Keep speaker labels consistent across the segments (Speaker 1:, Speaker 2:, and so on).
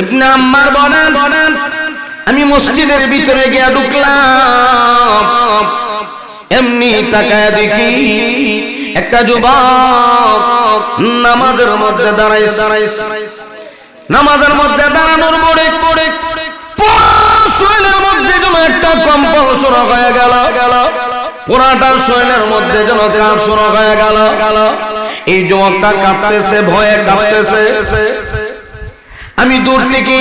Speaker 1: ইবনে আম্মার বলেন আমি মসজিদের ভিতরে গিয়ে ঢুকলাম, এমনি তাকায় দেখি একটা যুবক নামাজের মধ্যে দাঁড়াইছে। নামাজের মধ্যে দাঁড়ানোর পরে শরীরের মধ্যে যেন একটা কম্পন শুরু হয়ে গেল, পুরাটা শরীরের মধ্যে যেন কাঁপ শুরু হয়ে গেল। এই যুবকটা কাঁপতেছে, ভয়ে কাঁপতেছে। আমি দূর থেকে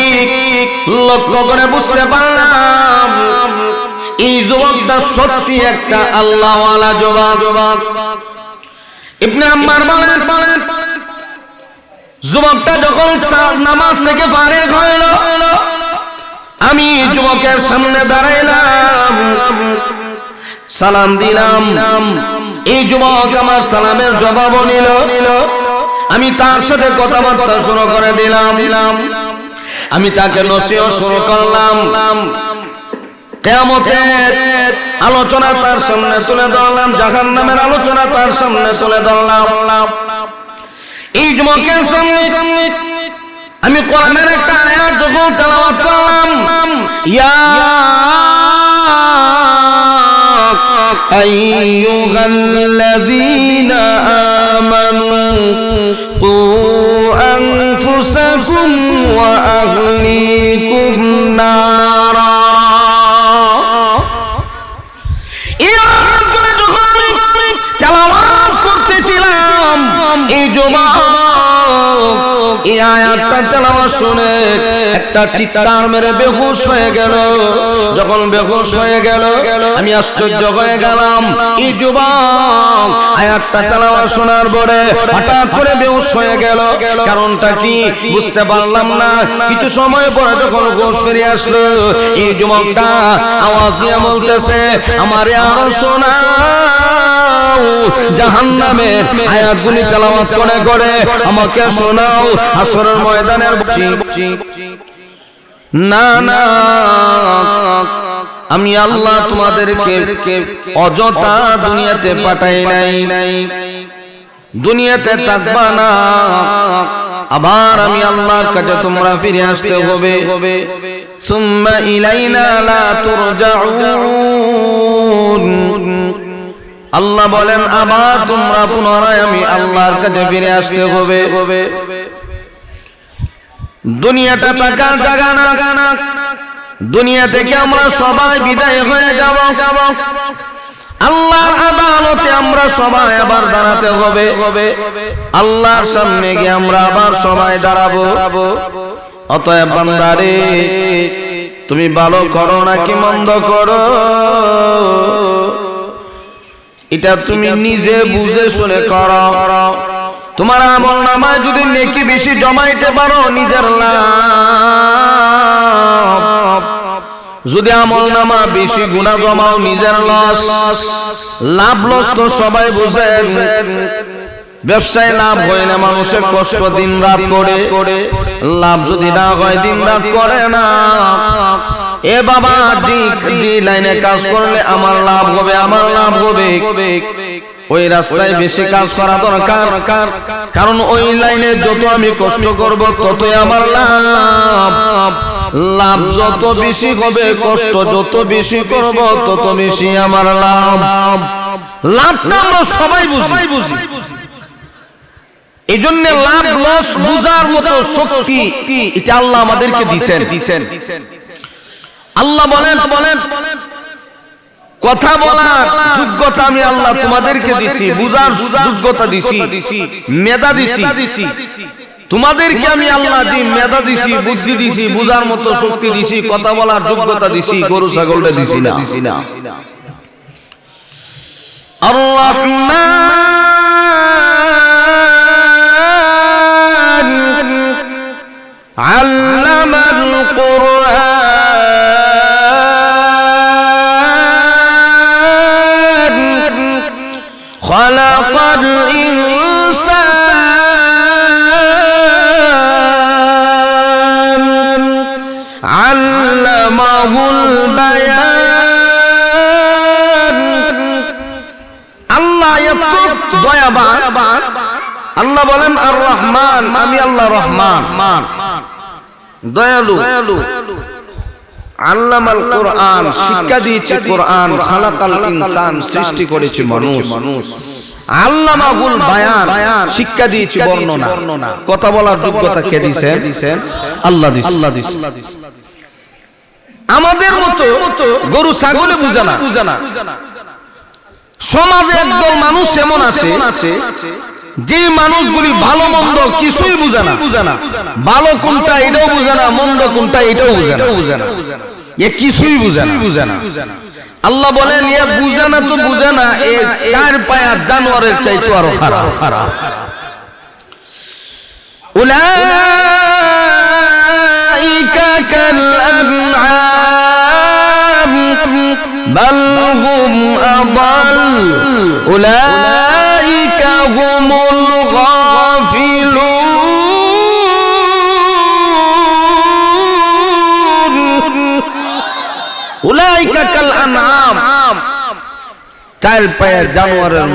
Speaker 1: লক্ষ্য করে বুঝতে পারলাম এই যুবকটা সত্যি একটা আল্লাহওয়ালা যুবক। ইবনে আম্মার বলেন যুবকটা যখন নামাজ থেকে ফারিগ হইল, আমি যুবকের সামনে দাঁড়াইলাম, সালাম দিলাম। এই যুবক আমার সালামের জবাব নিল। আমি তার সাথে কথাবার্তা শুরু করে দিলাম। আমি তাকে নসিহত শুরু করলাম। কিয়ামতের আলোচনা তার সামনে তুলে ধরলাম, জাহান্নামের আলোচনা তার সামনে তুলে ধরলাম। এই যুবকের সামনে আমি কোরআনের একটা আয়াত যখন তেলাওয়াত করলাম, ইয়া আইয়ুহাল্লাযীনা আমানু কু আনফুসাকুম ওয়া আহলিকুম নারা। তেলাওয়াত করতেছিলাম, এই যুবক এই আয়াতটা তেলাওয়াত শুনে একটা চিৎকার মেরে বেহুশ হয়ে গেল। যখন বেহুশ হয়ে গেল আমি আশ্চর্য হয়ে গেলাম। এই যুবক আয়াতটা তেলাওয়াত শোনার পরে হঠাৎ করে বেহুশ হয়ে গেল, কারণটা কি বুঝতে পারলাম না। কিছু সময় পরে যখন হুঁশ ফিরে আসলো, এই যুবকটা আওয়াজ দিয়ে বলতেছে, আমারে আরো শোনাও, জাহান্নামের আয়াতগুলি তেলাওয়াত করে আমাকে শোনাও। হাসরের ময়দানের না, আমি আল্লাহ তোমাদেরকে অযথা দুনিয়াতে পাঠাই নাই, দুনিয়াতে থাকবা না, আবার আমি আল্লাহর কাছে তোমরা ফিরে আসতে হবে। সুম্মা ইলাইনা লা তুরজাউন। আল্লাহ বলেন আবার তোমরা পুনরায় আমি আল্লাহর কাছে ফিরে আসতে হবে। দুনিয়াটা থাকার জায়গা না, দুনিয়া থেকে আমরা সবাই বিদায় হয়ে যাব। আল্লাহর আদালতে আমরা সবাই আবার দাঁড়াতে হবে। আল্লাহর সামনে গিয়ে আমরা আবার সবাই দাঁড়াবো। অতএব বান্দারে, তুমি ভালো করো নাকি মন্দ করো, এটা তুমি নিজে বুঝে শুনে করো। তোমার আমল নামায় যদি নেকি বেশি জমাইতে পারো নিজের লাভ, যদি আমল নামা বেশি গুনাহ জমাও নিজের লস। লাভ লস তো সবাই বুঝেন। ব্যবসায় লাভ হয় না, মানুষের কষ্ট দিন রাত করে। লাভ যদি না হয় দিন রাত করে না। এ বাবা, জি লাইনে কাজ করলে আমার লাভ হবে, আমার লাভ হবে, ওই রাস্তায় বেশি কাজ করা দরকার। কারণ ওই লাইনে যত আমি কষ্ট করব ততই আমার লাভ। লাভ যত বেশি হবে, কষ্ট যত বেশি করব তত বেশি আমার লাভ। লাভটা আমরা সবাই বুঝি। এই জন্য লাভ লস বুঝার মতো শক্তি এটা আল্লাহ আমাদেরকে দিছেন। আল্লাহ বলেন কথা বলার যোগ্যতা আমি আল্লাহ তোমাদেরকে দিছি, বুঝার যোগ্যতা দিছি, মেধা দিছি। তোমাদেরকে আমি আল্লাহ মেধা দিছি, বুদ্ধি দিছি, বুঝার মতো শক্তি দিছি, কথা বলার যোগ্যতা দিছি, গরু ছাগলটা দিছি না। আর-রাহমান আল্লামাল কুরআন খালাকাল ইনসান আল্লামাহুল বায়ান। আল্লাহ এত দয়াবান। আল্লাহ বলেন আর রহমান, আমি আল্লাহ রহমান। দয়ালু, আল্লামাল কোরআন, শিক্ষা দিয়েছে কোরআন, খালাকাল ইনসান, সৃষ্টি করেছে মানুষ, আল্লামাহুল বায়ান, শিক্ষা দিয়েছে বর্ণনা। কথা বলার যোগ্যতা কে দিয়েছেন? আল্লাহ দিয়েছেন। আমাদের মতো গরু ছাগলে বুঝে না। সমাজে একদল মানুষ এমন আছে যে মানুষগুলি ভালো মন্দ কিছুই বুঝে না, ভালো কোনটা এটাও বুঝে না, মন্দ কোনটা এটাও বুঝে না, এ কিছুই বুঝে না। আল্লাহ বলেন এ বুঝে না তো বুঝে না, এ চার পায়া জানোয়ারের চাইতে আরো খারাপ। উলাইকা কাল আনআম বাল হুম আদাল উলাইকা হুমুল গাফিলুন। উলাইকা কাল আনআম, চার পায়া জানোয়ারের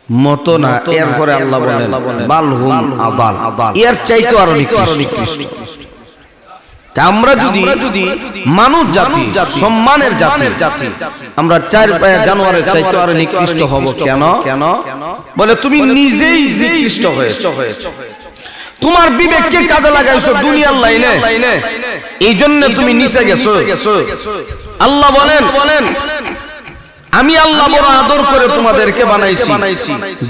Speaker 1: মতো না। এরপরে আল্লাহ বলেন বাল হুম আদাল, এর চাইতে আরো নিকৃষ্ট। আমরা যদি মানুষ জাতি, সম্মানের জাতি, আমরা চার পায়া জানোয়ারের চাইতে আরো নিকৃষ্ট হব কেন? বলে তুমি নিজেই নিকৃষ্ট হয়েছো। তোমার বিবেককে কাজে লাগাইছো দুনিয়ার লাইনে, এই জন্য তুমি নিচে গেছো। আল্লাহ বলেন আমি আল্লাহ বড় আদর করে তোমাদেরকে বানাইছি,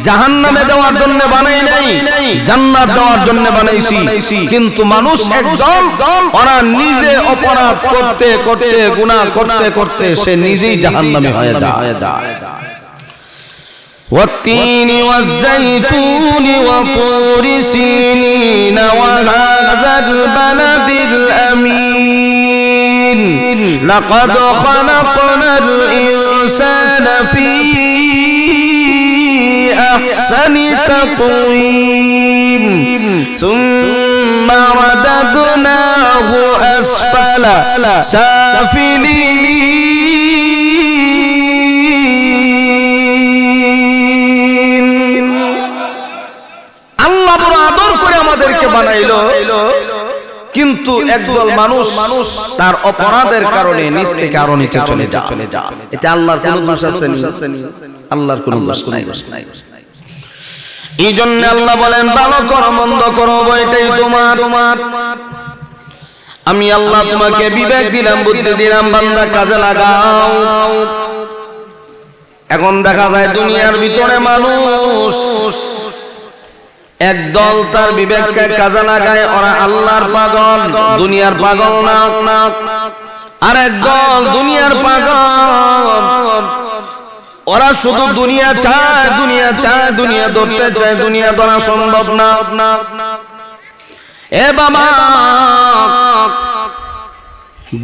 Speaker 1: জাহান্নামে দেওয়ার জন্য বানাই নাই, জান্নাত দেওয়ার জন্য বানাইছি। কিন্তু মানুষ একদম ওরা নিজে অপরাধ করতে করতে, গুনাহ করতে করতে সে নিজেই জাহান্নামী হয়ে যায়। والتين والزيتون وطور سينين وهذا البلد الأمين لقد خلقنا الإنسان في أحسن تقويم ثم رددناه أسفل سافلين। বানাইলো, কিন্তু একদল মানুষ তার অপরাধের কারণে নিচ থেকে আরো নিচে চলে যায়। এটা আল্লাহর কোন দোষ আছে? আল্লাহর কোন দোষ নাই। এই জন্য আল্লাহ বলেন ভালো করো মন্দ করো এটাই তোমার। আমি আল্লাহ তোমাকে বিবেক দিলাম, বুদ্ধি দিলাম, বান্দা কাজে লাগাও। এখন দেখা যায় দুনিয়ার ভিতরে মানুষ একদল তার বিবেককে কাজে লাগায়, ওরা আল্লাহর পাগল, দুনিয়ার পাগল না। আর একদল দুনিয়ার পাগল, ওরা শুধু দুনিয়া চায়, দুনিয়া ধরতে চায়, দুনিয়া ধরা সম্ভব না। এ বাবা,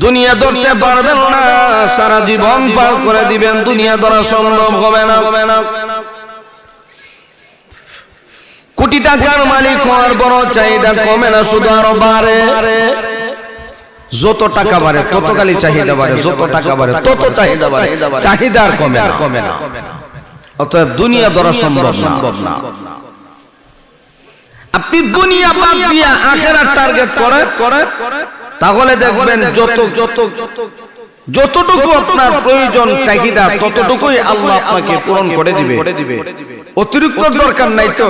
Speaker 1: দুনিয়া ধরতে পারবেন না, সারা জীবন পার করে দিবেন, দুনিয়া ধরা সম্ভব হবে না। কোটি টাকার মালিক হওয়ার বড় চাহিদা কমে না, শুধু আরো বাড়ে। যত টাকা বাড়ে তত খালি চাহিদা বাড়ে, যত টাকা বাড়ে তত চাহিদা বাড়ে, চাহিদা আর কমে না। অতএব দুনিয়া ধরা সম্ভব না। আপনি দুনিয়া বাদ দিয়া আখিরাত টার্গেট করে তাহলে দেখবেন যতটুকু আপনার প্রয়োজন চাহিদা ততটুকুই আল্লাহ আপনাকে পূরণ করে দিবে। অতিরিক্ত দরকার নাই তো।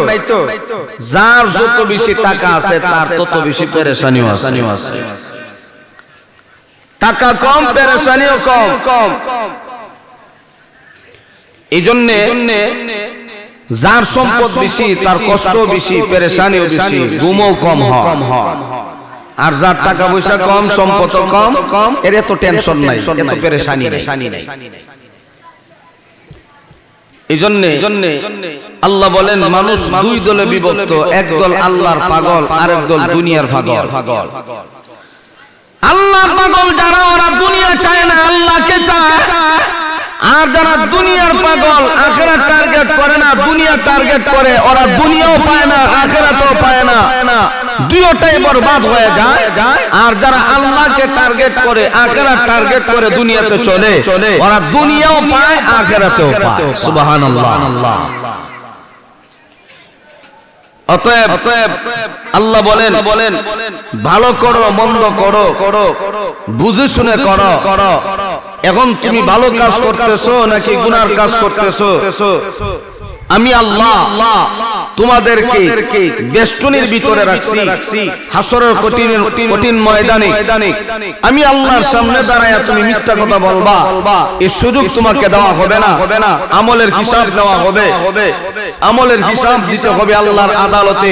Speaker 1: যার যত বেশি টাকা আছে তার তত বেশি পেরেশানিও আছে। টাকা কম, পেরেশানিও কম। এই জন্য যার সম্পদ বেশি তার কষ্ট বেশি, পেরেশানিও বেশি, ঘুমও কম হয়। আর যার টাকা পয়সা কম, সম্পদ কম, এর এত টেনশন নাই, এত পেরেশানি নাই। এই জন্য আল্লাহ বলেন মানুষ দুই দলে বিভক্ত, একদল আল্লাহর পাগল, আরেক দল দুনিয়ার পাগল। আল্লাহর পাগল যারা, ওরা দুনিয়া চায় না, আল্লাহকে চায়। আর যারা দুনিয়ার পাগল, আখিরাত টার্গেট করে না, দুনিয়া টার্গেট করে, ওরা দুনিয়াও পায় না, আখিরাতও পায় না, দুইটাই বরবাদ হয়ে যায়। আর যারা আল্লাহকে টার্গেট করে, আখিরাত টার্গেট করে, দুনিয়াতে চলে, ওরা দুনিয়াও পায়, আখিরাতেও পায়। সুবহানাল্লাহ। অতএব আল্লাহ বলেন ভালো করো মন্দ করো বুঝে শুনে করো। এখন তুমি ভালো কাজ করতেছো নাকি গুনার কাজ করতেছো? আমি আল্লাহ তোমাদেরকে বেষ্টনীর ভিতরে রাখছি, হাসরের কঠিন ময়দানে আমি আল্লাহর সামনে দাঁড়ায়া তুমি মিথ্যা কথা বলবা, এই সুযোগ তোমাকে দেওয়া হবে না। আমলের হিসাব দেওয়া হবে, আমলের হিসাব দিতে হবে আল্লাহর আদালতে।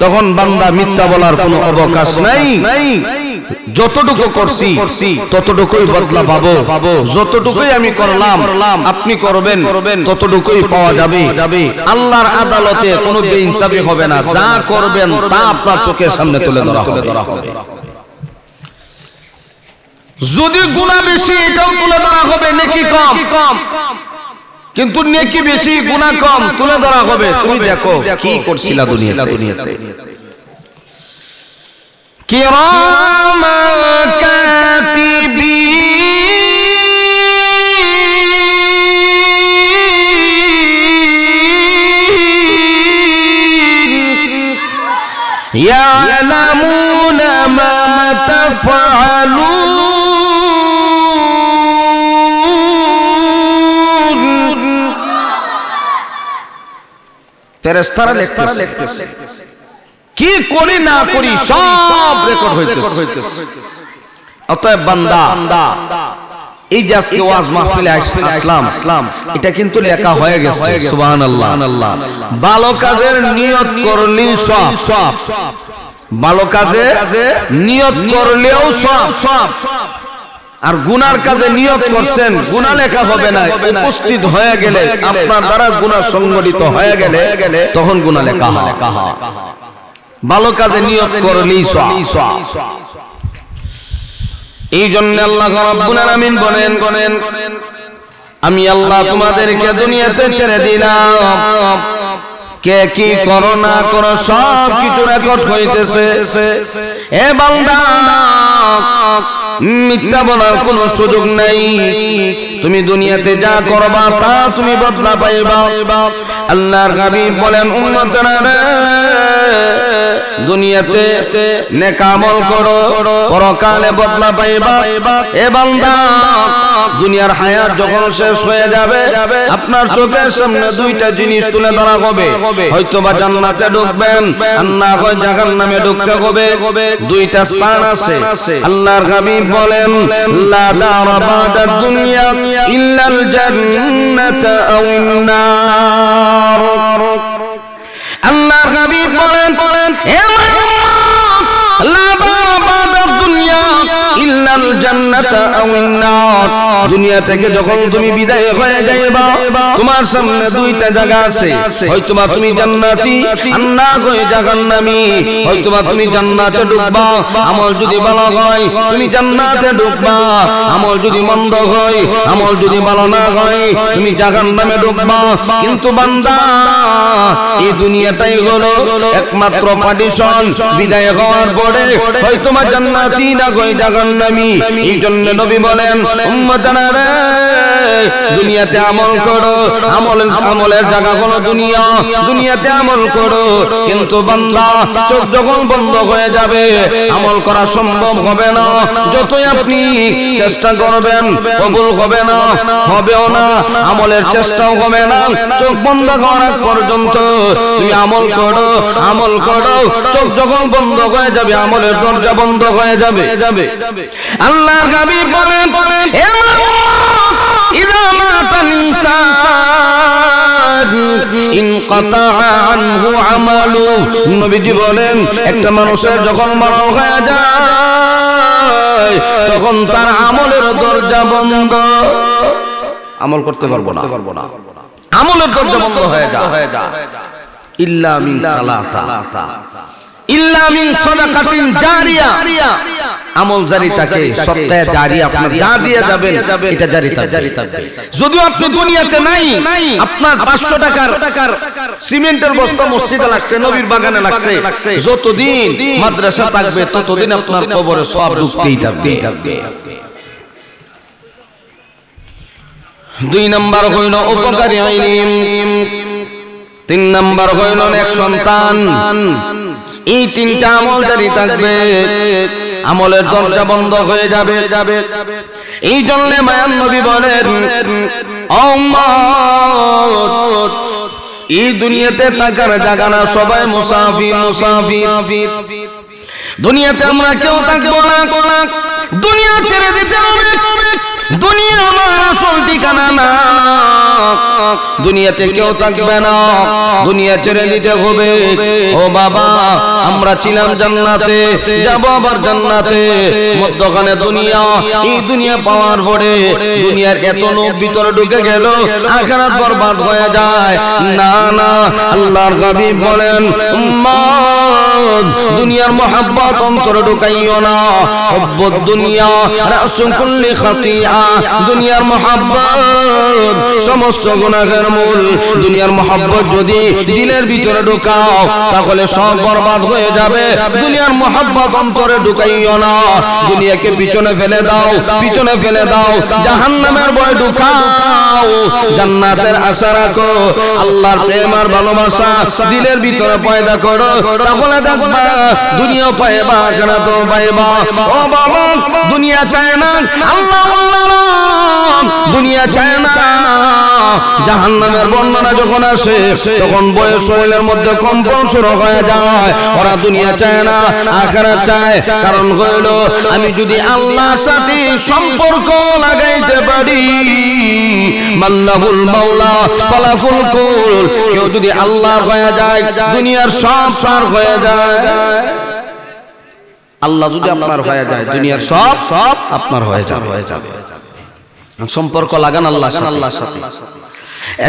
Speaker 1: তখন বান্দা মিথ্যা বলার কোনো অবকাশ নাই। যতটুকু করছি ততটুকুই বদলা পাবো, যতটুকুই আমি করলাম আপনি করবেন ততটুকুই পাওয়া যাবে। আল্লাহর আদালতে কোনো বেইনসাফি হবে না, যা করবেন তা আপনার চোখের সামনে তুলে ধরা হবে। যদি গুনাহ বেশি এটাও তুলে ধরা হবে, নেকি কম, কিন্তু নেকি বেশি গুনাহ কম তুলে ধরা হবে। তুমি দেখো কি করছিলা দুনিয়াতে। কিরামা কাতিবিন ইয়ালামুনা মা তাফআলুন। ফেরেশতারা লিখতেছে, কি করি না করি সব রেকর্ড হইতেছে। অতএব বান্দা এই যে আজকে ওয়াজ মাহফিলে আসলাম, এটা কিন্তু লেখা হয়ে গেছে। সুবহানাল্লাহ। ভালো কাজের নিয়ত করলেই সব, ভালো কাজে নিয়ত করলেও সব। আর গুনার কাজে নিয়ত করছেন, গুনাহ লেখা হবে না। উপস্থিত হয়ে গেলে আপনার দ্বারা গুনাহ সংগঠিত হয়ে গেলে তখন গুনাহ লেখা হয়। ভালো কাজে নিয়ত করলেই সব। এই জন্য আল্লাহ রাব্বুল আলামিন বলেন, আমি আল্লাহ তোমাদেরকে দুনিয়াতে ছেড়ে দিলাম, কে কি করো না করো সব কিছু রেকর্ড হইতেছে। এ বান্দা মিথ্যা বলার কোনো সুযোগ নাই। তুমি দুনিয়াতে যা করবা তা তুমি বদলা পাইবা। আল্লাহর হাবিব বলেন, উম্মতরা রে, দুনিয়াতে নেক আমল করো, পরকালে বদলা পাইবা। এ বান্দা দুনিয়ার হায়াত যখন শেষ হয়ে যাবে আপনার চোখের সামনে দুইটা জিনিস তুলে ধরা হবে। হয়তো বা জান্নাতে ঢুকবেন আর না হয় জাহান্নামে ঢুকতে হবে। দুইটা স্থান আছে। আল্লাহর হাবিব বলেন, লা দারা বাদা দুনিয়া ইল্লাল জান্নাতা আওয়ান নার। আল্লাহর হাবিব বলেন, হে মুহাম্মদ, লা দারা বাদা দুনিয়া ইল্লাল জান্নাতা আওয়ান নার। দুনিয়া থেকে যখন তুমি বিদায় হয়ে যাইবা তোমার সামনে দুইটা জায়গা আছে। হয়তোবা তুমি জান্নাতি আর না হয় জাহান্নামী। হয়তোবা তুমি জান্নাতে ঢুকবা, আমল যদি ভালো হয় তুমি জান্নাতে ঢুকবা, আমল যদি মন্দ হয়, আমল যদি ভালো না হয় তুমি জাহান্নামে ঢুকবা। কিন্তু বান্দা এই দুনিয়াটাই হলো একমাত্র পার্টিশন। বিদায় হওয়ার পরে হয়তোবা জান্নাতি না হয় জাহান্নামী। এই জন্য নবী বলেন, উম্মতানা রে, দুনিয়াতে আমল করো, আমলের জায়গা হলো দুনিয়া, দুনিয়াতে আমল করো। কিন্তু বান্দা চোখ যখন বন্ধ হয়ে যাবে আমল করা সম্ভব হবে না। যতই আপনি চেষ্টা করবেন কবুল হবে না, হবেও না, আমলের চেষ্টাও হবে না। চোখ বন্ধ করার পর্যন্ত তুমি আমল করো, চোখ যখন বন্ধ হয়ে যাবে আমলের দরজা বন্ধ হয়ে যাবে। আল্লাহর হাবিব বলেন, ইযা মাতাল ইনসান ইনকাতা আনহু আমালু। নবীজি বলেন, একটা মানুষের যখন মরণ হয়ে যায় তখন তার আমলের দরজা বন্ধ, আমল করতে পারবো না, আমলের দরজা বন্ধ হয়ে যায়। ইল্লা মিন সালাসা, ইল্লা মিন সাদাকাতিন জারিয়া। আমল জারি থাকে, সপ্তাহে জারি, আপনার যা দিয়ে যাবেন এটা জারি থাকবে। যদিও আপনি দুনিয়াতে নাই, আপনার 500 টাকার সিমেন্টের বস্তা মসজিদে লাগছে, নবীর বাগানে লাগছে, যতদিন মাদ্রাসা থাকবে ততদিন আপনার কবরে সওয়াব ঢুকতেই থাকবে। 2 নাম্বার হইল উপকারী ইলম। তিন নাম্বার হইল এক সন্তান। এই তিনটা আমল জারি থাকবে, আমলের দরজা বন্ধ হয়ে যাবে। এই জন্য মায়ান নবী বলেন, ও উম্মত, এই দুনিয়াতে থাকার জায়গা না, সবাই মুসাফির। দুনিয়াতে আমরা কেউ থাকবো না, দুনিয়া ছেড়ে দিতে হবে। দুনিয়া আমার আসল ঠিকানা না, দুনিয়াতে কেউ থাকবে না, দুনিয়া ছেড়ে দিতে হবে। ও বাবা, আমরা ছিলাম জান্নাতে, যাব আবার জান্নাতে, মধ্যখানে দুনিয়া। এই দুনিয়া পাওয়ার পরে দুনিয়ার এত লোক ভিতরে ঢুকে গেল, আখিরাত বরবাদ হয়ে যায়। না, আল্লাহর হাবিব বলেন, উম্মত, দুনিয়ার মোহাব্বত অন্তরে ঢুকাইও না। হুব্বুদ দুনিয়া রাসু কুল্লি খাতিয়া, দুনিয়ার মোহাব্বত সমস্ত গুনাহের মূল। দুনিয়ার মোহাব্বত যদি দিলের ভিতরে ঢুকাও তাহলে সব বরবাদ হয়ে যাবে। দুনিয়ার মোহাব্বত অন্তরে ঢুকাইও না, দুনিয়াকে পিছনে ফেলে দাও, জাহান্নামের ভয় ঢুকাও, জান্নাতের আশা রাখো। আল্লাহর প্রেম আর ভালোবাসা দিলের ভিতরে পয়দা করো, তাহলে দেখবা দুনিয়া পাইবা, আখিরাতও পাইবা। ও বাবা, দুনিয়া চায় না, আল্লাহ দুনিয়া চায় না। জাহান্নামের বর্ণনা যখন আসে তখন বয়স শরীরের মধ্যে কম্পন শুরু হয়ে যায়। ওরা দুনিয়া চায় না, আখিরাত চায়। কারণ হইল, আমি যদি আল্লাহর সাথে সম্পর্ক লাগাইতে পারি, মাল্লাহুল মাওলা ফালাহুল কুল, কেউ যদি আল্লাহর হয়ে যায় দুনিয়ার সব সার হয়ে যায়। আল্লাহ যদি আপনার হয়ে যায় দুনিয়ার সব আপনার হয়ে যাবে। সম্পর্ক লাগান আল্লাহর সাথে।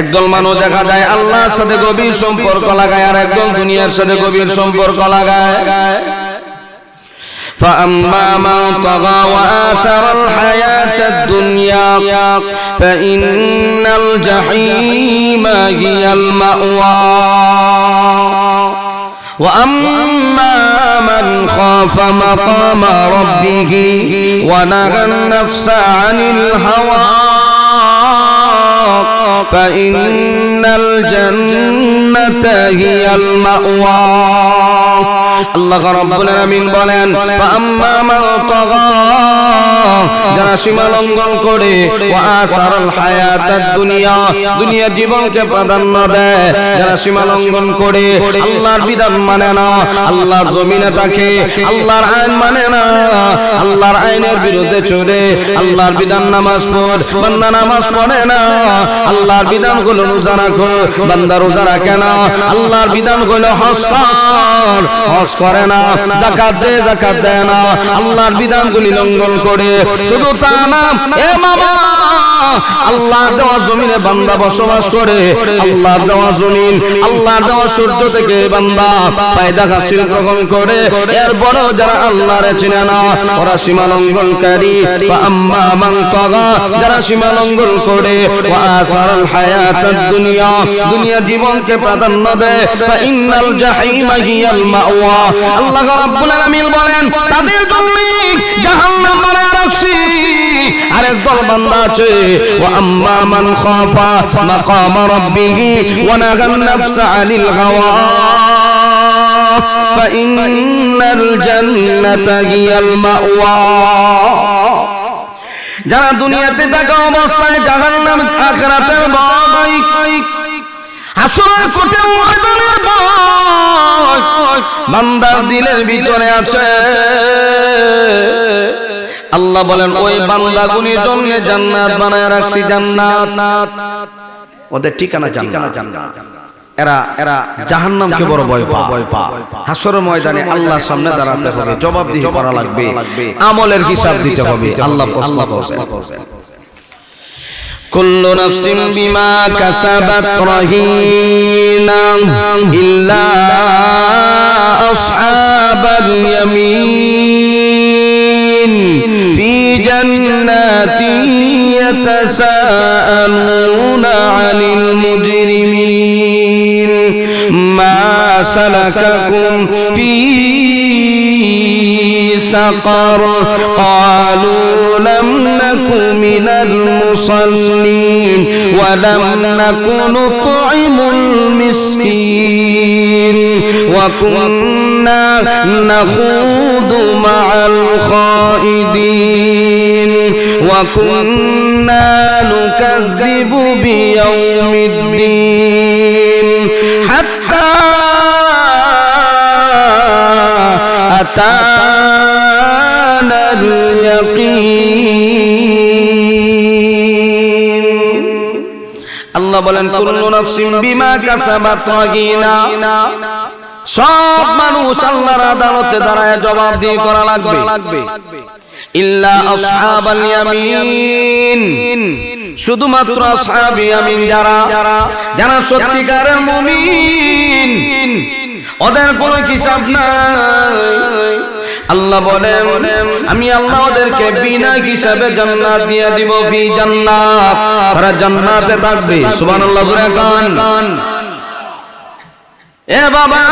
Speaker 1: একদল মানুষ দেখা যায় আল্লাহর সাথে গভীর সম্পর্ক লাগায়, আর একদল দুনিয়ার সাথে গভীর সম্পর্ক লাগায়। فأما من طغى وآثر الحياة الدنيا فإن الجحيم هي المأوى وأما من خاف مقام ربه ونهى النفس عن الهوى فإن الجنة هي المأوى আল্লাহ রাব্বুল আলামিন বলেন, ফাআম্মা মান তাগা, যারা সীমা লঙ্ঘন করে, ওয়া আসারাল হায়াতাদ দুনিয়া, দুনিয়া জীবনকে প্রাধান্য দেয়, যারা সীমা লঙ্ঘন করে, আল্লাহর বিধান মানে না, আল্লাহর জমিনে থাকে, আল্লাহর আইন মানে না, আল্লাহর আইনের বিরুদ্ধে চলে, আল্লাহর বিধান নামাজ পড়, বান্দা নামাজ পড়ে না, আল্লাহর বিধান গুলো রোজা রাখো, বান্দা রোজা রাখে না, আল্লাহর বিধান গুলো হজ কর, হজ করে না, যাকাত দে, যাকাত দেয় না, আল্লাহর বিধানগুলি লঙ্ঘন করে। শুধু তা না, এ বাবা, আল্লাহর দেওয়া জমিনে বান্দা বসবাস করে, আল্লাহর দেওয়া জমিন, আল্লাহর দেওয়া সূর্য থেকে বান্দা ফায়দা হাসিল গ্রহণ করে, এরপরেও যারা আল্লাহরে চিনে না ওরা সীমা লঙ্ঘনকারী। আম্মা মান তাগা, যারা সীমা লঙ্ঘন করে, ওয়া আসারাল হায়াতাদ দুনিয়া, দুনিয়া জীবনকে প্রাধান্য দেয়, ফাইন্নাল জাহিমা হিয়াল মাওয়া, আল্লাহ রাব্বুল আলামিন বলেন, তাদের জন্য জাহান্নাম বানায় রাখছি। আরেক দল বান্দা আছে, ওয়া আম্মা মান খাফা মাকাম রাব্বিহি ওয়া নাহান নাফসা আনিল হাওয়া ফাইন্নাল জান্নাতা হিয়াল মাওয়া, যারা দুনিয়াতে থাকা অবস্থায় জাহান্নাম, আখিরাতের ভয়, হাসরের কঠিন ময়দানের ভয় বান্দার দিলের ভিতরে আছে, আল্লাহ বলেন ওই বান্দাগুনির জন্য জান্নাত বানায় রাখছি। জান্নাত ওদের ঠিকানা জান্নাত। এরা জাহান্নামকে বড় ভয় পায়। হাসরের ময়দানে আল্লাহর সামনে দাঁড়াতে হবে, জবাবদিহি করা লাগবে, আমলের হিসাব দিতে হবে, আল্লাহ প্রশ্ন করবেন। কুল্লু নাফসিন বিমা কাসাবাত রাহিনা ইল্লা আসহাবাল ইয়ামিন ফি জান্নাতিন ইয়াতাসাআলুনা আনিল মুজরিমিন মা সালাকাকুম ফি سقر قالوا لم نك من المصلين ولم نك نطعم المسكين وكنا نخوض مع الخائضين وكنا نكذب بيوم الدين حتى أتانا اليقين আল্লাহ বলেন কুল্লু নাফসিন বিমা কাসাবাত রাহিনা সব মানুষ আল্লাহর আদালতে দাঁড়ায় জবাবদিহি করা লাগবে ইল্লা আসহাবাল ইয়ামিন শুধুমাত্র আসহাবে ইয়ামিন যারা সত্যিকারের মুমিন ওদের কোনো হিসাব নাই আল্লাহ বলেন আমি আল্লাহ ওদেরকে বিনা হিসাবে জান্নাত দিয়ে দিব ফি জান্নাত তারা জান্নাতে থাকবে সুবহানাল্লাহ জোরে কান এ বাবা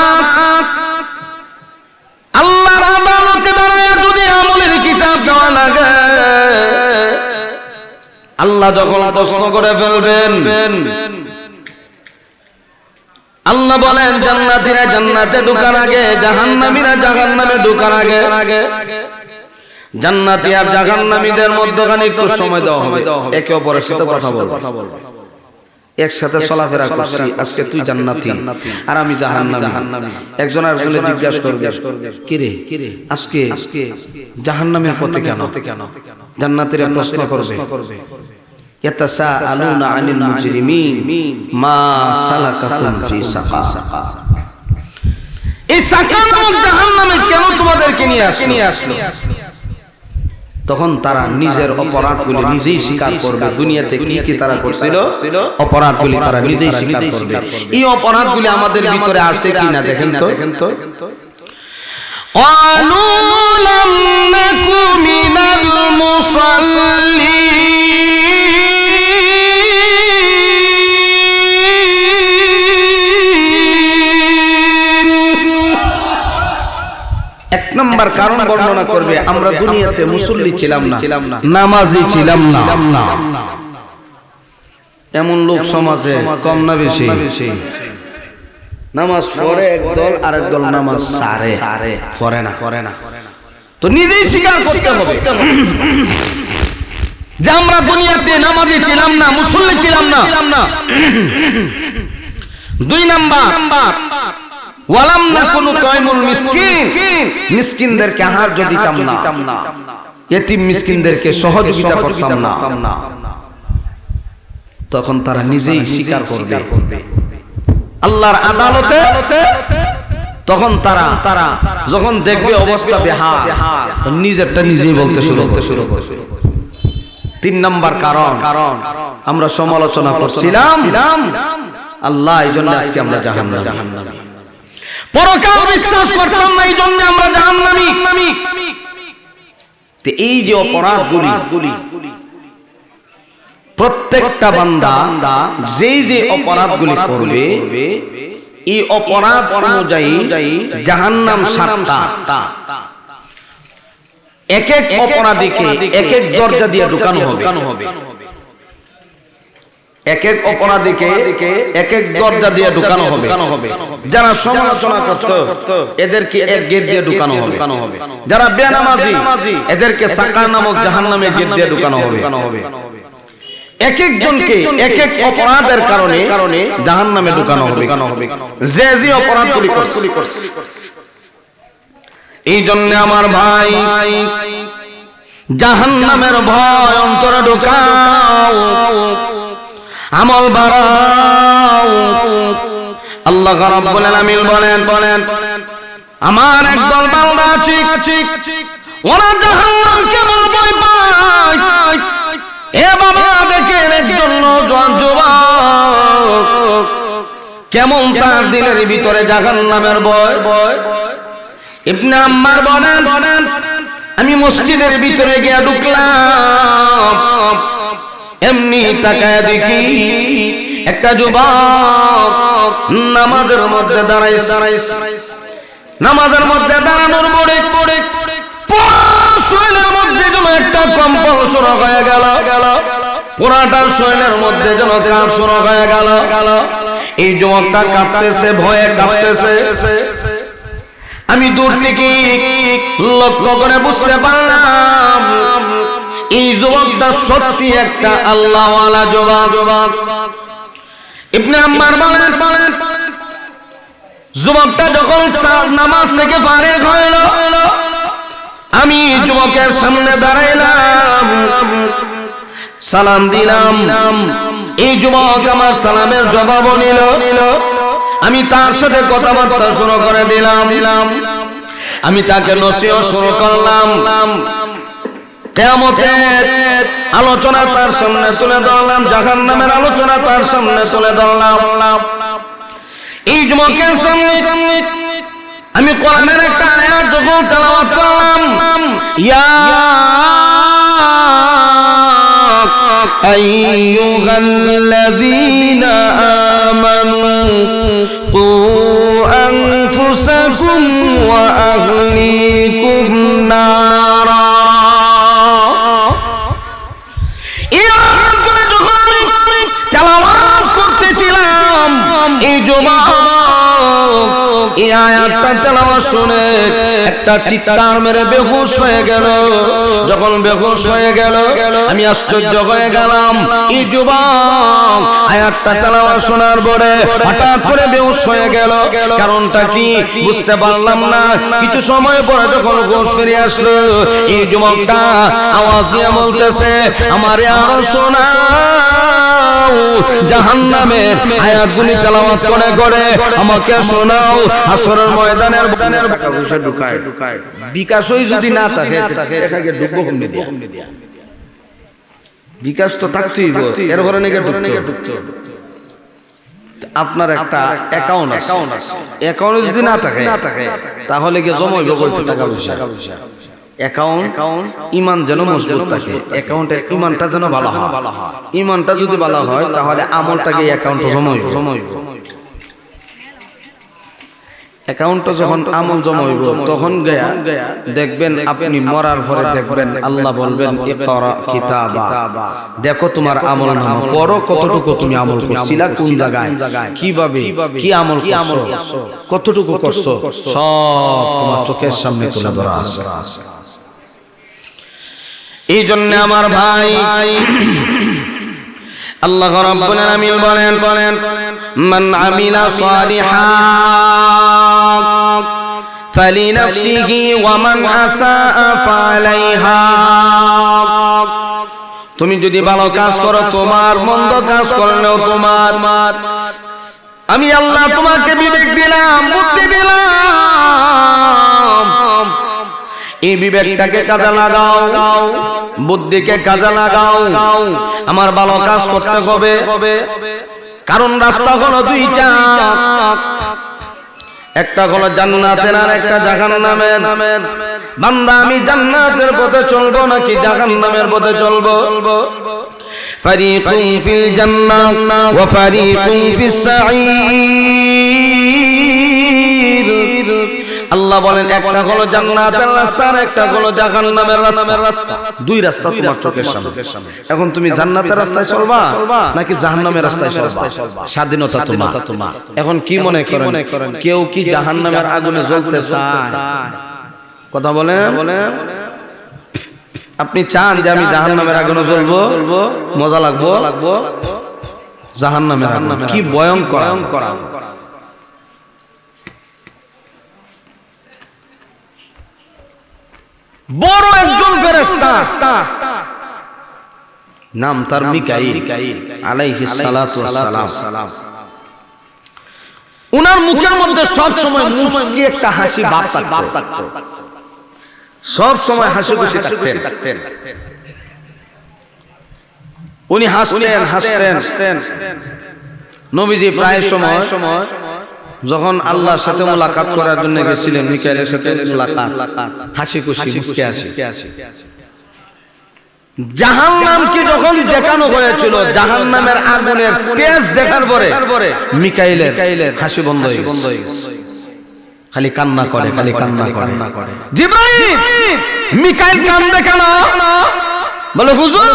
Speaker 1: আল্লাহর আদালতে দাঁড়ায় যদি আমলের হিসাব দেওয়া লাগে আল্লাহ যখন প্রশ্ন করে ফেলবেন আল্লাহ বলেন জান্নাতীরা জান্নাতে ঢোকার আগে জাহান্নামীরা জাহান্নামে ঢোকার আগে জান্নাতী আর জাহান্নামীদের মধ্যখানে একটু সময় দেওয়া হবে একে অপরের সাথে কথা বলবো একসাথে চলাফেরা করছি আজকে তুই জান্নাতী আর আমি জাহান্নামী একজন আরেকজনের জিজ্ঞাসা করবে কিরে আজকে জাহান্নামের পথে কেন জান্নাতীরা প্রশ্ন করবে ইয়াতাসাআলুনা আনিল মুজরিমিন মা সালাকাকুম ফি সাকার এই সাকার নামক জাহান্নামে কেন তোমাদেরকে নিয়ে আসলো তখন তারা নিজের অপরাধগুলি নিজেই স্বীকার করবে দুনিয়াতে কি তারা করছিল অপরাধগুলি তারা নিজেই স্বীকার করবে এই অপরাধগুলি আমাদের ভিতরে আছে কিনা দেখেন তো ক্বালু লাম নাকু মিনাল মুসাল্লিন এক নম্বর কারণ বর্ণনা করবে আমরা দুনিয়াতে মুসল্লি ছিলাম না নামাজি ছিলাম না এমন লোক সমাজে কম না বেশি নামাজ পড়ে একদল আরেক দল নামাজ সারে পড়ে না তো নিজেই স্বীকার করতে হবে যে আমরা দুনিয়াতে নামাজি ছিলাম না মুসল্লি ছিলাম না দুই নাম্বার ওয়ালাম নাকুনু তাইমুল মিসকিন মিসকিনদেরকে আহার্য দিতাম না ইতিম মিসকিনদেরকে সহযোগিতা করতাম না তখন তারা নিজেই স্বীকার করবে আল্লাহর আদালতে তখন তারা যখন দেখবে অবস্থা বেহাল নিজেরটা নিজেই বলতে শুরু করবে তিন নাম্বার কারণ আমরা সমালোচনা করছিলাম আল্লাহ এইজন্য আজকে আমরা জাহান্নামী পরকাল বিশ্বাস করতাম না এইজন্য আমরা জাহান্নামী তে এই যে অপরাধগুলি প্রত্যেকটা বান্দা যে অপরাধগুলি করবে এই অপরাধ অনুযায়ী জাহান্নাম সাতটা এক এক অপরাধীকে এক এক দরজা দিয়ে ঢোকানো হবে এক এক অপরাধীকে এক এক দরজা দিয়ে ঢোকানো হবে যারা সমালোচনা করত এদেরকে এক গেট দিয়ে ঢোকানো হবে যারা বেনামাজি এদেরকে সাকার নামক জাহান্নামের গেট দিয়ে ঢোকানো হবে এক একজনকে এক এক অপরাধের কারণে জাহান্নামে ঢোকানো হবে যে অপরাধগুলি করছে এই জন্য আমার ভাই জাহান্নামের ভয় অন্তরে ঢোকাও আমল বাড়াও আল্লাহ রাব্বুল আলামিন বলেন আমার একদল বান্দা আছে ওরা জাহান্নামকে বড় ভয় পায় এ বাবা দেখেন একজন নওজোয়ান যুবক কেমন তার দিলের ভিতরে জাহান্নামের ভয় ইবনে আম্মার বলেন আমি মসজিদের ভিতরে গিয়ে ঢুকলাম এমনি তাকায় দেখি একটা যুবক নামাজের মধ্যে দাঁড়ানোর পরে একটা কম্পন শুরু হয়ে গেল, পুরাটা শরীরের মধ্যে যেন কাঁপ শুরু হয়ে গেল। এই যুবকটা কাঁপতেছে, ভয়ে কাঁপতেছে। আমি দূর থেকে লক্ষ্য করে বুঝতে পারলাম এই যুবকটা সত্যি একটা আল্লাহওয়ালা যুবক। ইবনে আম্মার বলেন যুবকটা যখন নামাজ থেকে ফারিগ হইল, আমি যুবকের সামনে দাঁড়াইলাম, সালাম দিলাম। এই যুবক আমার সালামের জবাব নিল। আমি তার সাথে কথাবার্তা শুরু করে দিলাম। আমি তাকে নসিহত শুরু করলাম। কিয়ামতের আলোচনা তার সামনে তুলে ধরলাম, জাহান্নামের আলোচনা তার সামনে তুলে ধরলাম। এই যুবকের সামনে আমি কোরআনের একটা আয়াত যখন তেলাওয়াত করলাম, ইয়া আইয়ুহাল্লাযীনা আমানু কু আনফুসাকুম ওয়া আহলিকুম নারা। এই যুবক এই আয়াতটা তেলাওয়াত শুনে একটা চিৎকার মেরে বেহুশ হয়ে গেল। যখন বেহুশ হয়ে গেল, আমি আশ্চর্য হয়ে গেলাম। এই যুবক আয়াতটা তেলাওয়াত শোনার পরে হঠাৎ করে বেহুশ হয়ে গেল। কারণটা কি বুঝতে পারলাম না। কিছু সময় পরে যখন হুঁশ ফিরে আসলো, এই যুবকটা আওয়াজ দিয়ে বলতেছে, আমারে আরো শোনাও, জাহান্নামের আয়াতগুলি তেলাওয়াত করে আমাকে শোনাও। হাসরের ময়দানের টাকা পয়সা ঢুকায়, বিকাশই যদি না থাকে এটাকে ঢুকবো কমে দিয়া। বিকাশ তো থাকতেই, এর ঘরে নাকি ঢুকতো। আপনার একটা অ্যাকাউন্ট আছে, অ্যাকাউন্ট যদি না থাকে তাহলে কি জমা হইব টাকা পয়সা। অ্যাকাউন্ট ঈমান যেন মজবুত থাকে, অ্যাকাউন্টের ঈমানটা যেন ভালো হয়। ঈমানটা যদি ভালো হয় তাহলে আমলটাকে অ্যাকাউন্টে জমা হইব। অ্যাকাউন্টে যখন আমল জমা হইব তখন গয়া দেখবেন, আপনি মরার পরে দেখবেন আল্লাহ বলবেন, ইকরা কিতাবা, দেখো তোমার আমল নামা, পড়ো কতটুকু তুমি আমল করছিলা, কোন জায়গায় কিভাবে কি আমল করছো, কতটুকু করছো, সব তোমার চোখের সামনে তুলে ধরা আছে। এই জন্য আমার ভাই আল্লাহ রাব্বুল আলামিন বলেন, মান আমিলা সালিহান ফালিনাফসিহি ওয়া মান আসাআ ফালাইহা। তুমি যদি ভালো কাজ করো তোমার, মন্দ কাজ করলেও তোমার। আমি আল্লাহ তোমাকে বিবেক দিলাম, বুদ্ধি দিলাম, এই বিবেকটাকে কাজে লাগাও, বুদ্ধিকে কাজে লাগাও। আমার ভালো কাজ করতে হবে, কারণ রাস্তা হলো দুইটা, একটা হলো জান্নাতের আর একটা জাহান্নামের। বান্দা আমি জান্নাতের পথে চলবো নাকি জাহান্নামের পথে চলবো? ফারিকুন ফিল জান্নাহ ওয়া ফারিকুন ফিস সাঈর। আল্লাহ বলেন একটা হলো জান্নাতের রাস্তা আর একটা হলো জাহান্নামের রাস্তা। দুই রাস্তা তোমার চোখের সামনে। এখন তুমি জান্নাতের রাস্তায় চলবা নাকি জাহান্নামের রাস্তায় চলবা? স্বাধীনতা তোমার। এখন কি মনে করেন, কেউ কি জাহান্নামের আগুনে জ্বলতে চায়? কথা বলেন। আপনি চান যে আমি জাহান্নামের আগুনে জ্বলবো, মজা লাগবো? জাহান্নামের আগুন কি ভয়ঙ্কর। বড় একজন ফেরেশতা, নাম তার মিকাইল আলাইহিস সালাতু ওয়াস সালাম। উনার মুখের মধ্যে সব সময় মুস্কি একটা হাসি ভাব থাকতো, সব সময় হাসি খুশি থাকতেন। উনি হাসতেন। নবীজি প্রায় সময় যখন আল্লাহর সাথে মুলাকাত করার জন্য গেছিলেন, মিকাইলের সাথে মুলাকাত, হাসি খুশি মুস্কি হাসি। জাহান্নামকে যখন দেখানো হয়েছিল, জাহান্নামের আগুনের তেজ দেখার পরে মিকাইলের হাসি বন্ধ হয়ে গেছে, খালি কান্না করে। জিবরাইল, মিকাইল কান্দে কেন? বলে হুজুর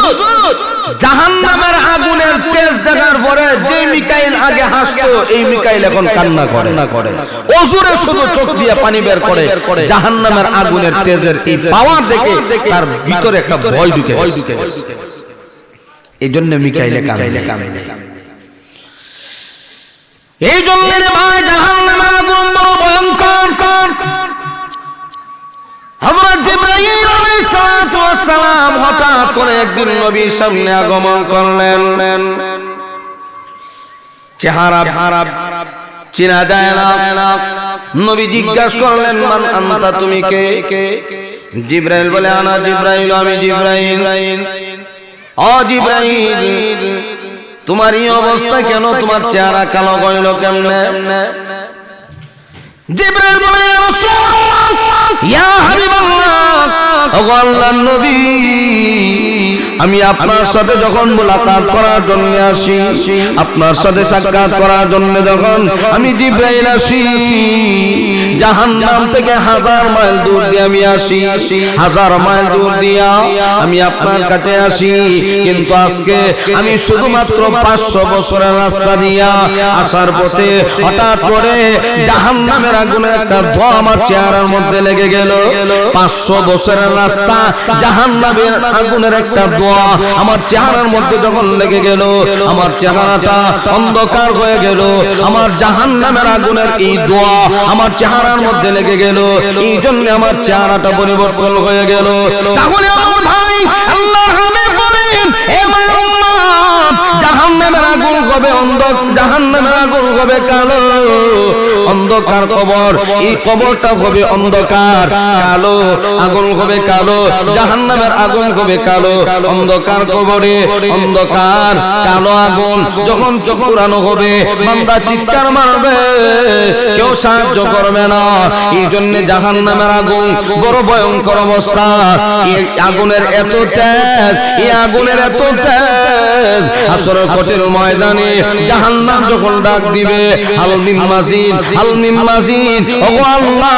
Speaker 1: জাহান্নামের আগুনের তেজ দেখার পরে যে মিকাইল আগে হাসতো এই মিকাইল এখন কান্না করে ওজুরে শুধু চোখ দিয়ে পানি বের করে জাহান্নামের আগুনের তেজের এই পাওয়ার দেখে তার ভিতরে একটা ভয় ঢুকে গেছে এইজন্য মিকাইলে কাঁদে এই জন্য রে ভাই জাহান্নামের আগুন বড় ভয়ঙ্কর হযরত জিবরাইল আলাইহিস সালাম হঠাৎ করে একদিন নবীর সামনে আগমন করলেন চেহারা চেনা যায় না নবী জিজ্ঞাসা করলেন মান আনতা তুমি কে জিবরাইল বলে আনা জিবরাইল আমি জিবরাইল ও জিবরাইল তোমার এই অবস্থা কেন তোমার চেহারা কালো হইল কেমনে জিবরাইল বলে ইয়া রাসূলুল্লাহ ইয়া হাবিবাল্লাহ ও আল্লাহর নবী আমি আপনার সাথে যখন মুলাকাত করার জন্য আসি আপনার সাথে সাক্ষাৎ করার জন্য যখন আমি জিবরাইল আসি জাহান্নাম থেকে 1000 মাইল দূর দিয়ে আমি আসি 1000 মাইল দূর দিয়া আমি আপনার কাছে আসি কিন্তু আজকে আমি শুধুমাত্র 500 বছরের রাস্তা দিয়া আসার পথে হঠাৎ করে জাহান্নামের আগুনের একটা ধোঁয়া আমার চেহারার মধ্যে লেগে গেল 500 বছরের রাস্তা জাহান্নামের আগুনের একটা ধোঁয়া আমার চেহারার মধ্যে যখন লেগে গেল আমার চেহারাটা অন্ধকার হয়ে গেল আমার জাহান্নামের আগুনের এই ধোঁয়া আমার চেহারার মধ্যে লেগে গেল এই জন্য আমার চেহারাটা পরিবর্তন হয়ে গেল তাহলে আমার ভাই আল্লাহ হাবিব বলেন হে মায়ের উম্মত জাহান্নামের আগুন হবে জাহান্নামের আগুন হবে কালো অন্ধকার কবর এই কবরটা হবে অন্ধকার কালো আগুন হবে কালো জাহান্নামের আগুন হবে কালো অন্ধকার কবরে অন্ধকার কালো আগুন যখন চকুরানো হবে বান্দা চিৎকার মারবে কেউ সাহায্য করবে না এই জন্য জাহান্নামের আগুন বড় ভয়ঙ্কর অবস্থা এই আগুনের এত তেজ এই আগুনের এত তেজ হাসরের কঠিন ময়দানে জাহান্নাম যখন ডাক দিবে হাল মিন মাজিদ ও আল্লাহ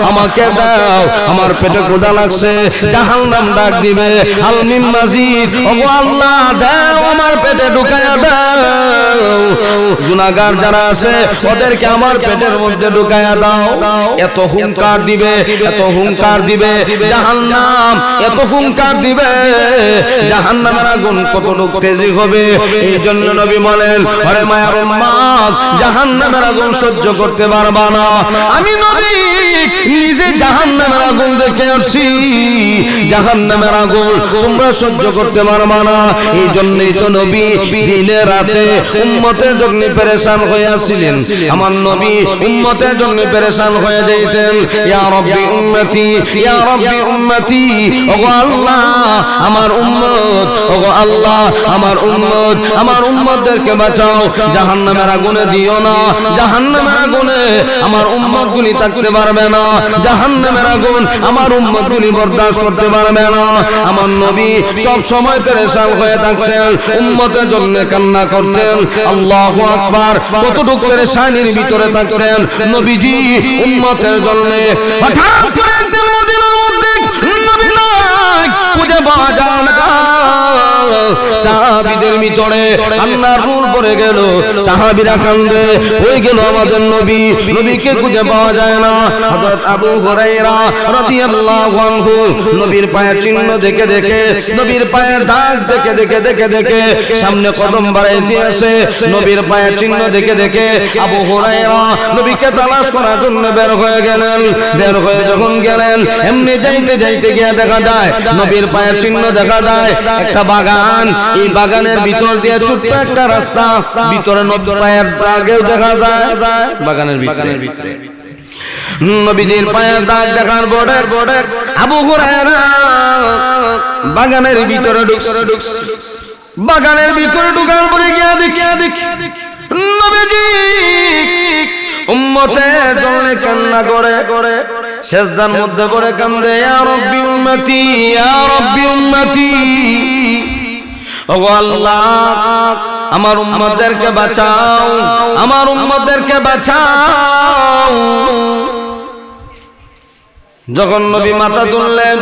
Speaker 1: আমাকে দাও আমার পেটে ক্ষুধা লাগছে জাহান্নাম ডাক দিবে হাল মিন মাজিদ ও আল্লাহ দাও আমার পেটে ঢুকায়া দাও গুনাহগার যারা আছে ওদেরকে আমার পেটের মধ্যে ঢুকায়া দাও এত হুঙ্কার দিবে জাহান্নাম এত হুঙ্কার দিবে জাহান্নামের আগুন কতটুকু তেজি হবে এই জন্য নবী বলেন আরে মায়ের উম্মত জাহান্নামের আগুন সহ্য করতে পারবা না আমি নবী নিজে জাহান্নামের আগুন দেখে আসছি জাহান্নামের আগুন তোমরা সহ্য করতে পারবা না এই জন্যই তো নবী দিনে রাতে উম্মতের জন্য পেরেশান হয়ে আসছিলেন আমার নবী উম্মতের জন্য পেরেশান হয়ে যাইতেন ইয়া রাব্বি উম্মতি ওগো আল্লাহ আমার উম্মত ওগো আল্লাহ আমার উম্মতদেরকে বাঁচাও জাহান্নামের আগুনে দিও না জাহান্নামের আগুনে আমার উম্মতগুলি থাকতে পারবে না জাহান্নামের আগুন আমার উম্মতগুলি বরদাস্ত করতে পারবে না আমার নবী সব সময় পেরেশান হয়ে থাকতেন উম্মতের জন্য কান্না করতেন আল্লাহু আকবার কতটুকু পেরেশানির ভিতরে থাকতেন নবীজি উম্মতের জন্য হঠাৎ করে মদিনার মধ্যে নবী নাই খুঁজে পাওয়া যায় না সাহাবীদের ভিতরে আল্লাহর নূর পড়ে গেল সাহাবীরা কান্দে হয়ে গেল আমাদের নবীকে খুঁজে পাওয়া যায় না হযরত আবু হুরায়রা রাদিয়াল্লাহু আনহু নবীর পায়ের চিহ্ন দেখে নবীর পায়ের দাগ দেখে সামনে কদম বাড়াইতে আসে নবীর পায়ের চিহ্ন দেখে আবু হুরায়রা নবীকে তালাশ করার জন্য বের হয়ে যখন গেলেন এমনি যাইতে গিয়ে দেখা যায় নবীর পায়ের চিহ্ন দেখা যায় একটা বাগান এই বাগানের ভিতর দিয়ে ছোট্ট একটা রাস্তা ভিতরে নবীর পায়ের দাগও দেখা যায় বাগানের ভিতরে নবীর পায়ের দাগ দেখার বর্ডার আবু হুরায়রা বাগানের ভিতরে ঢুকছে বাগানের ভিতরে ঢুকার পরে গিয়া দেখি নবীজি উম্মতের জন্য কান্না করে সেজদার মধ্যে পড়ে কান্দে ইয়া রাব্বি উম্মতি ওগো আল্লাহ আমার উম্মতদেরকে বাঁচাও যখন নবী মাথা তুললেন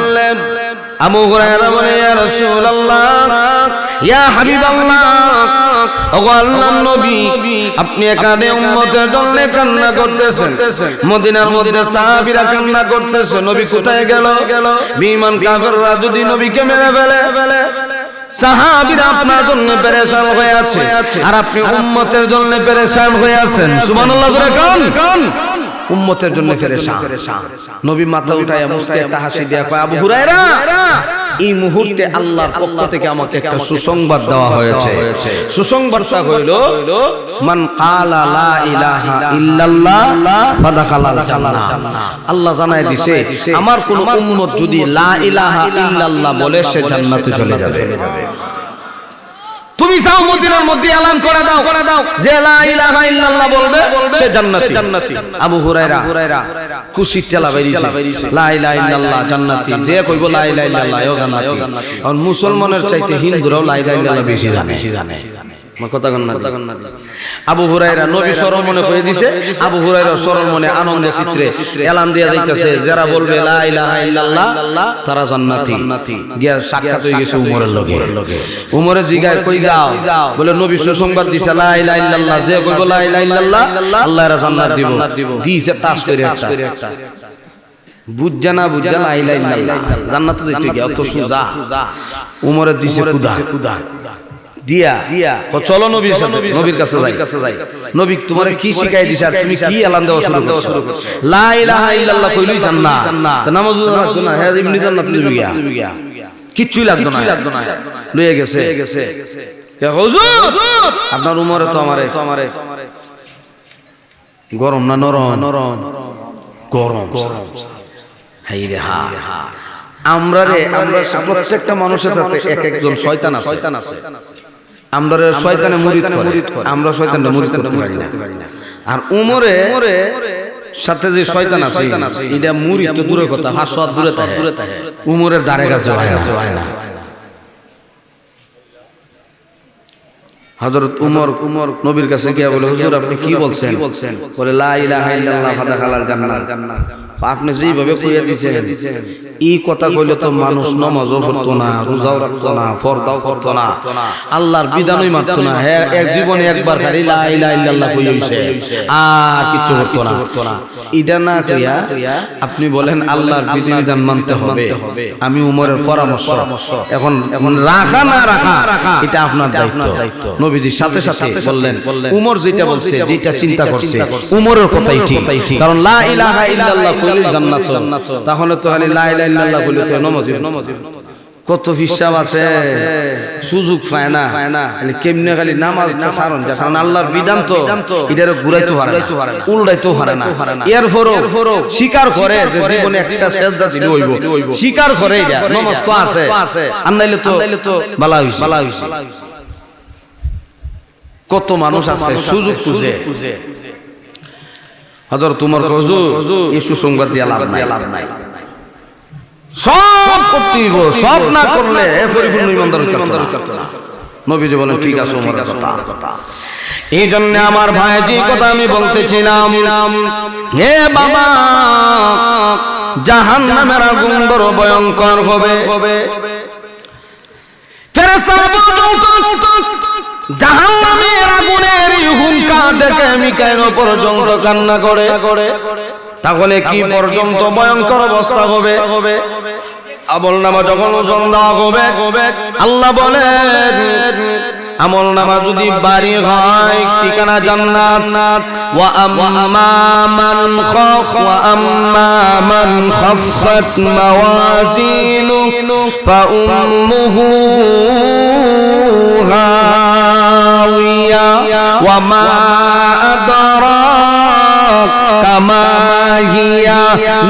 Speaker 1: আবু হুরায়রা বলে ইয়া রাসূলুল্লাহ ইয়া হাবিবাল্লাহ ওগো আল্লাহর নবী আপনি এখানে উম্মতের জন্য কান্না করতেছেন মদিনার মধ্যে সাহাবীরা কান্না করতেছে নবী কোথায় গেল বেঈমান কাফেররা যদি নবীকে মেরে ফেলে সাহাবীরা আপনার জন্য পেরেশান হয়ে আছে আর আপনি উম্মতের জন্য পেরেশান হয়ে আছেন সুবহানাল্লাহ করে কোন উম্মতের জন্য পেরেশান নবী মাথা উঠায় মুস্কে একটা হাসি দিয়া কয় আবু হুরায়রা এই মুহূর্তে আল্লাহর পক্ষ থেকে আমাকে একটা সুসংবাদ দেওয়া হয়েছে সুসংবাদটা হইল মান ক্বালা লা ইলাহা ইল্লাল্লাহ ফাদাখালাল জান্নাহ আল্লাহ জানায় দিছে আমার কোন উম্মত যদি লা ইলাহা ইল্লাল্লাহ বলে সে জান্নাতে চলে যাবে তুমি যাও মদিনার মধ্যে এলান করে দাও যে লা ইলাহা ইল্লাল্লাহ বলবে সে জান্নাতি আবু হুরায়রা খুশি টেলা বাইরিছে লা ইলাহা ইল্লাল্লাহ জান্নাতি যে কইব লা ইলাহা ইল্লাল্লাহ ও জান্নাতি আর মুসলমানের চাইতে হিন্দুরাও লা ইলাহা ইল্লাল্লাহ বেশি জানে কথা কন না আবু হুরায়রা নবী সরল মনে কই দিছে আবু হুরায়রা সরল মনে আনন্দের চিত্রে এলান দিয়া যাইতেছে যারা বলবে লা ইলাহা ইল্লাল্লাহ তারা জান্নাতি গিয়া সাক্ষাৎ হয়ে গেছে উমরের লগে উমরে জিগায় কই যাও বলে নবী সুসংবাদ দিছে লা ইলাহা ইল্লাল্লাহ যে কইব লা ইলাহা ইল্লাল্লাহ আল্লাহ এর জান্নাত দিব দিছে তাস করে একটা বুঝা না লা ইলাহা ইল্লাল্লাহ জান্নাতে যাইতে গিয়া অত সুজা উমরে দিছে কুদা দিয়া চলো নবীর কাছে যাই নবী তোমারে কি শিখাই দিছে আর তুমি কি এলান দেওয়া শুরু করছো লা ইলাহা ইল্লাল্লাহ কইলেই জান্নাত নামাজ লাগতো না হ্যাঁ এমনি জান্নাত লইবি গিয়া কিচ্ছুই লাগতো না লইয়া গেছে ইয়া হুজুর আপনার উমরে তো আমারে গরম না নরম গরম হাইরে হা আমরা প্রত্যেকটা মানুষের সাথে এক একজন শয়তান আছে আমরা শয়তানে মুরিদ করে আমরা শয়তানকে মুরিদ করতে পারি না আর উমরে সাথে যে শয়তান আছে এটা মুরিদ তো দূরের কথা হাসওয়াত দূরে থাকে উমরের দ্বারে কাছে হয় না হযরত উমর নবীর কাছে গিয়ে বলে হুজুর আপনি কি বলছেন বলে লা ইলাহা ইল্লাল্লাহ ফাদাখালাল জান্নাহ আপনি যেইভাবে কইয়া দিয়েছেন এই কথা কইলে তো মানুষ নামাজও পড়তো না রোজাও রাখতো না পর্দাও করতো না আল্লাহর বিধানই মানতো না হ্যাঁ এক জীবনে একবার খালি লা ইলাহা ইল্লাল্লাহ কইছে আর কিছু করতো না এটা না কইয়া আপনি বলেন আল্লাহর বিধান মানতে হবে আমি উমরের পরামর্শ এখন রাখা না রাখা এটা আপনার দায়িত্ব নবীজি সাথে বললেন উমর যেটা বলছে যেটা চিন্তা করছে উমরের কথাই ঠিক কারণ লা ইলাহা ইল্লাল্লাহ কইলে জান্নাত তাহলে তো খালি লা ইলাহা ইল্লাল্লাহ কইলে তো নামাজ কত হিসাব আছে সুযোগ পায় না খালি কেমনে খালি নামাজ ছাড়ন যা কারণ আল্লাহর বিধান তো এটারে ঘুরাইতে পারে না উল্টাইতে পারে না এরপরও স্বীকার করে যে জীবনে একটা সেজদা দিল হইব স্বীকার করে এটা নামাজ তো আছে আর নাইলে তো বালা হইছে কত মানুষ আছে সুযোগ খুঁজে হযরত উমর হুজুর এই সুসংবাদ দিয়া লাভ নাই সব করতে হইব সব না করলে পরিপূর্ণ ইমানদার হইতে না নবীজি বলেন ঠিক আছে উমরের কথা এই জন্য আমার ভাই যে কথা আমি বলতেছিলাম হে বাবা জাহান্নামের আগুন বড় ভয়ঙ্কর হবে ফেরেশতারা জাহান্নামের আগুনের হুঙ্কার দেখে মিকাইল পর্যন্ত কান্না করে তাহলে কি পর্যন্ত ভয়ঙ্কর অবস্থা হবে আমলনামা যখন ওজন দেওয়া হবে আল্লাহ বলেন আমলনামা যদি বাড়ি হয় ঠিকানা জান্নাত ওয়া আম্মা মান খাফফাত মাওয়াজিনু ফা উম্মুহু হাওিয়া ওয়া মা আদরাকা মা হিয়া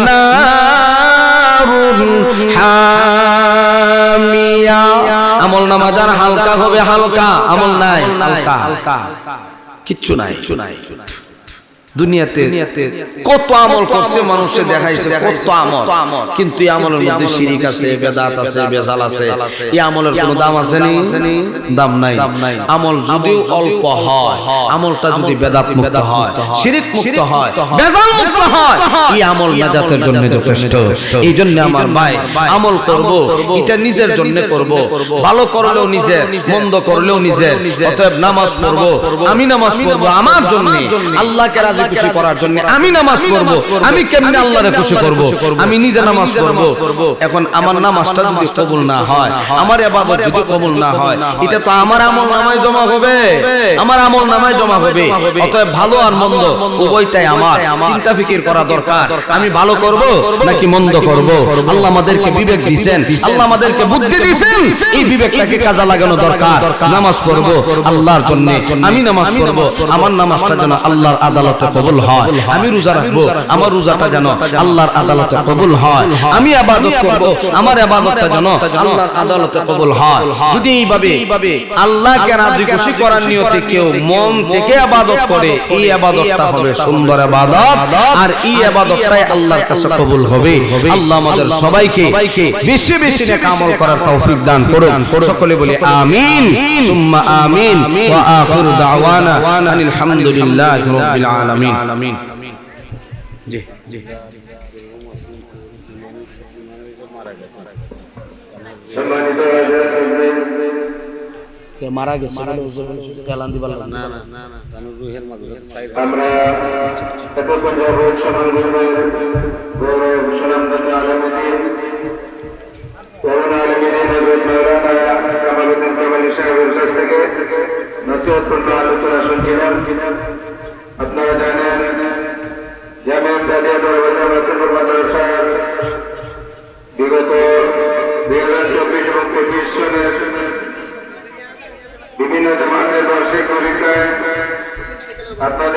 Speaker 1: নারুন হামিয়া আমল নামা যার হালকা হবে হালকা আমল নাই হালকা কিচ্ছু নাই দুনিয়াতে কত আমল করছে, মানুষে দেখাইছে কত আমল, কিন্তু এই আমলের মধ্যে শিরিক আছে, বেদাত আছে, বেজাল আছে। এই আমলের কোনো দাম আছে নি? দাম নাই। আমল যদিও অল্প হয়, আমলটা যদি বেদাত মুক্ত হয়, শিরিক মুক্ত হয়, বেজাল মুক্ত হয়, এই আমল নাজাতের জন্য যথেষ্ট। এই জন্য আমার ভাই, আমল করব এটা নিজের জন্য করব, ভালো করলেও নিজের, মন্দ করলেও নিজের। অতএব নামাজ পড়ব, আমি নামাজ পড়ব আমার জন্য, আল্লাহকে রাজি খুশি করার জন্য আমি নামাজ পড়ব। আমি কেমনে আল্লাহরে খুশি করব? আমি নিজে নামাজ পড়ব। এখন আমার নামাজটা যদি কবুল না হয়, আমার ইবাদত যদি কবুল না হয়, এটা তো আমার আমল নামায় জমা হবে, আমার আমল নামায় জমা হবে। অতএব ভালো আর মন্দ উভয়টাই আমার চিন্তা ফিকির করা দরকার। আমি ভালো করব নাকি মন্দ করব? আল্লাহ আমাদেরকে বিবেক দিয়েছেন, আল্লাহ আমাদেরকে বুদ্ধি দিয়েছেন, এই বিবেকটাকে কাজে লাগানো দরকার। নামাজ পড়ব আল্লাহর জন্য, আমি নামাজ পড়ব আমার নামাজটা যেন আল্লাহর আদালতে কবুল হয়। আমি রোজা রাখবো, আমার রোজাটা যেন আল্লাহর আদালতে কবুল হয়। আমি ইবাদত করব, আমার ইবাদতটা যেন আল্লাহর আদালতে কবুল হয়। যদি এইভাবে আল্লাহকে রাজি খুশি করার নিয়তে কেউ মন থেকে ইবাদত করে, এই ইবাদতটা হবে সুন্দর ইবাদত, আর এই ইবাদতটাই আল্লাহর কাছে কবুল হবে। আল্লাহ আমাদের সবাইকে বেশি বেশি নেক আমল করার তৌফিক দান করুন। সকলে বলি আমিন সুম্মা আমিন। ওয়া আখিরু দাওয়ানা আনিল হামদুলিল্লাহি রাব্বিল আলামিন। জি জি
Speaker 2: সম্মানিত
Speaker 1: মারা গেছে এলান দিবার না না
Speaker 3: না তার রুহের মাঝে
Speaker 2: আমরা এত পঞ্জাব সমান গৌরব সুনামদাতা আলমদ্দিন করোনা আলমদ্দিন হযরত মাওলানা কামালউদ্দিন কামালি সাহেবের কাছ থেকে নসিহতপূর্ণ আলোচনা শুনছিলাম। আপনারা জানেন জামিয়া দাদিয়া দরবাজা মাসিফুর মাদ্রাসা বিগত 2024 এবং 25 সনের বিভিন্ন জামাতের বার্ষিক পরীক্ষায় আপনাদের